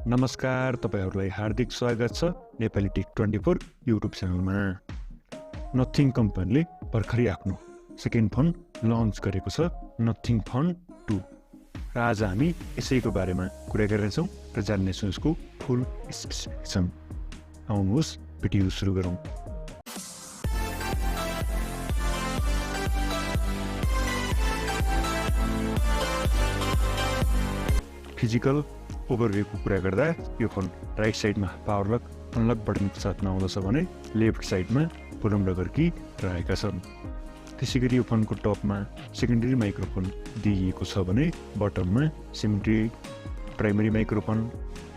नमस्कार, तपाईहरुलाई हार्दिक स्वागत छ नेपाली टेक 24 युट्युब च्यानलमा। नथिङ कम्पनीले भर्खरै आफ्नो सेकेन्ड फोन लन्च गरेको छ, नथिङ फोन 2। र आज हामी यसैको बारेमा कुरा गर्नेछौँ र जान्नेछौँ यसको फुल स्पेसिफिकेसन। आउनुहोस् भिडियो सुरु गरौँ। फिजिकल ओभरभ्यूको कुरा गर्दा यो फोन राइट साइडमा पावर लक अनलक बटनको साथमा आउँदछ भने लेफ्ट साइडमा भोल्युम रगर की रहेका छन्। त्यसैगरी यो फोनको टपमा सेकेन्डरी माइक्रोफोन दिइएको छ भने बटममा सिमेट्री primary microphone,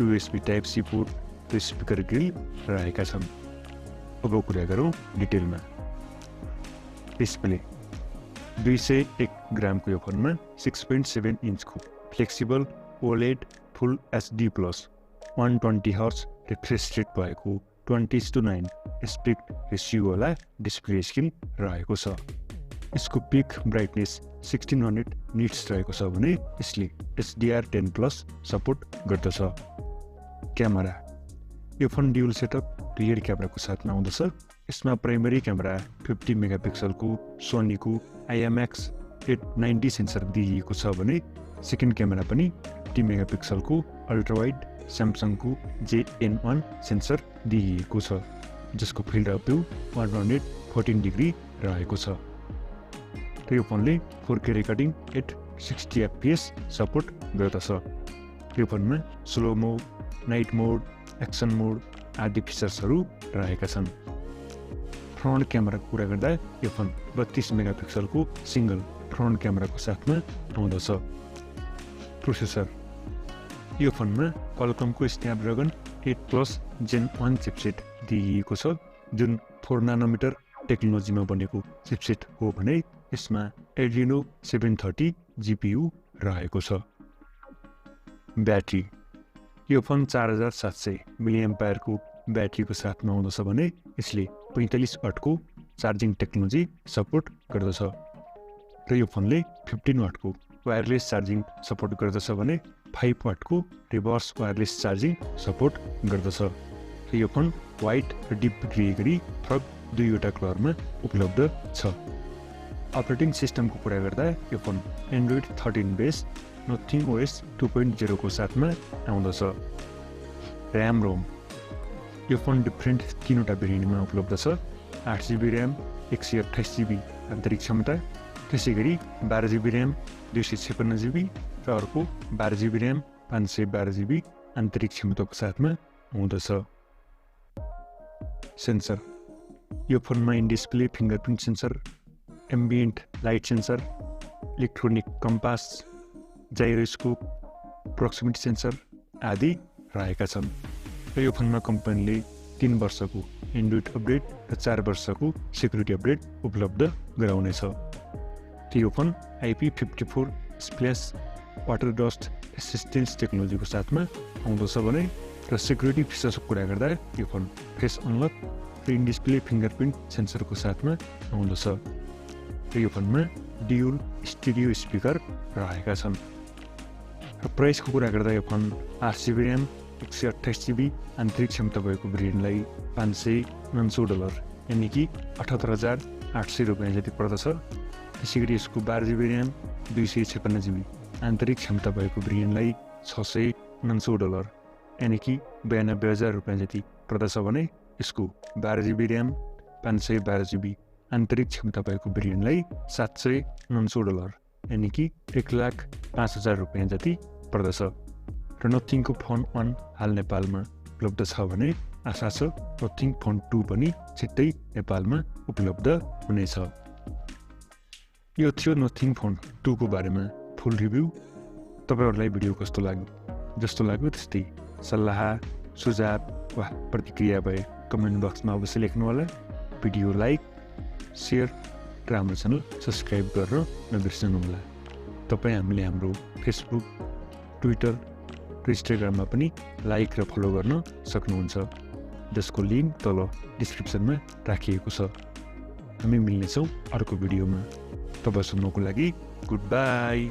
USB type C port र स्पिकर ग्रिल रहेका छन्। अब कुरा गरौँ डिटेलमा। डिस्प्ले 201 ग्रामको यो फोनमा 6.7 इन्चको फ्लेक्सिबल OLED फुल HD plus 120 hertz refresh rate भएको 20:9 एस्पेक्ट रेसियो वाला डिस्प्ले स्क्रिन रहेको छ। यसको पिक ब्राइटनेस 1600 निट्स रहेको छ भने यसले HDR10 प्लस सपोर्ट गर्दछ। क्यामेरा यो फोन ड्युअल सेटअप रियर क्यामेराको साथमा आउँदछ। यसमा प्राइमरी क्यामेरा 50 मेगापिक्सलको सोनीको IMX 890 सेन्सर दिइएको छ भने सेकेन्ड क्यामेरा पनि 50 मेगापिक्सलको अल्ट्रा वाइड स्यामसङको JN1 सेन्सर दिइएको छ, जसको फिल्ड अफ भ्यू 114 डिग्री रहेको छ। र यो फोनले 4K recording at 60 FPS support गर्दछ। यो फोनमा स्लो मोड, नाइट मोड, एक्सन मोड आदि फिचर्सहरू रहेका छन्। फ्रन्ट क्यामेराको कुरा गर्दा यो फोन 32 मेगापिक्सलको सिंगल फ्रन्ट क्यामेराको साथमा आउँदछ। प्रोसेसर यो फोनमा क्वालकमको स्न्यापड्रागन 8+ जेन 1 चिपसेट दिइएको छ, जुन 4 नानोमिटर टेक्नोलोजीमा बनेको चिपसेट हो भने यसमा एड्रिनो 730 GPU रहेको छ। ब्याट्री यो फोन 4700 मिलिएम्पियरको ब्याट्रीको साथमा आउँदछ भने यसले 45 वाटको चार्जिङ टेक्नोलोजी सपोर्ट गर्दछ। र यो फोनले 15 वाटको वायरलेस चार्जिङ सपोर्ट गर्दछ भने 5 वाटको रिभर्स वायरलेस चार्जिङ सपोर्ट गर्दछ। र यो फोन व्हाइट र डिप ग्रे गरी फरक दुईवटा कलरमा उपलब्ध छ। अपरेटिङ सिस्टमको कुरा गर्दा यो phone Android 13 base nothing OS 2.0 को साथमा आउँदछ। र्याम रोम यो फोन डिफ्रेन्ट 3वटा भेरिएन्टमा उपलब्ध छ। 8GB र्याम, 128GB आन्तरिक क्षमता, त्यसैगरी 12GB र्याम 256GB र अर्को 12GB र्याम 512GB आन्तरिक क्षमताको साथमा आउँदछ। सेन्सर यो फोनमा in display fingerprint sensor, ambient light sensor, electronic compass, gyroscope, proximity sensor आदि रहेका छन्। र यो फोनमा कम्पनीले 3 वर्षको एन्ड्रोइड अपडेट र 4 वर्षको सेक्युरिटी अपडेट उपलब्ध गराउनेछ। यो phone IP54 splash water dust resistance टेक्नोलोजीको साथमा आउँदछ भने र सेक्युरिटी फिचर्सको कुरा गर्दा यो फोन फेस अनलक र इन डिस्प्ले फिङ्गरप्रिन्ट सेन्सरको साथमा आउँदछ। र यो फोनमा ड्युअल स्टिरियो स्पिकर रहेका छन्। र प्राइसको कुरा गर्दा यो फोन 8GB र्याम 128GB आन्तरिक क्षमता भएको भेरिएन्टलाई $500 यानि कि 78,800 रुपियाँ जति पर्दछ। त्यसैगरी यसको 12GB र्याम 256GB आन्तरिक क्षमता भएको भेरिएन्टलाई $600 यानि कि 92,000 रुपियाँ जति पर्दछ भने यसको 12GB र्याम 512GB आन्तरिक क्षमता भएको भेरिएन्टलाई $700 यानि कि 1,05,000 रुपियाँ जति पर्दछ। र नथिङको फोन 1 हाल नेपालमा उपलब्ध छ भने आशा छ नथिङ फोन 2 पनि छिट्टै नेपालमा उपलब्ध हुनेछ। यो थियो नथिङ फोन 2 को बारेमा फुल रिभ्यू। तपाईहरुलाई भिडियो कस्तो लाग्यो? जस्तो लाग्यो त्यस्तै सल्लाह, सुझाव वा प्रतिक्रिया भए कमेन्ट बक्समा अवश्य लेख्नु होला। भिडियो लाइक, शेयर र हाम्रो च्यानल सब्स्क्राइब गर्न नबिर्सनु होला। तपाई हामीले हाम्रो फेसबुक, ट्विटर र इन्स्टाग्राममा पनि लाइक र फलो गर्न सक्नुहुन्छ, जसको लिङ्क तल डिस्क्रिप्सनमा राखिएको छ। हामी मिल्नेछौँ अर्को भिडियोमा। तबसम्मको लागि गुड बाई।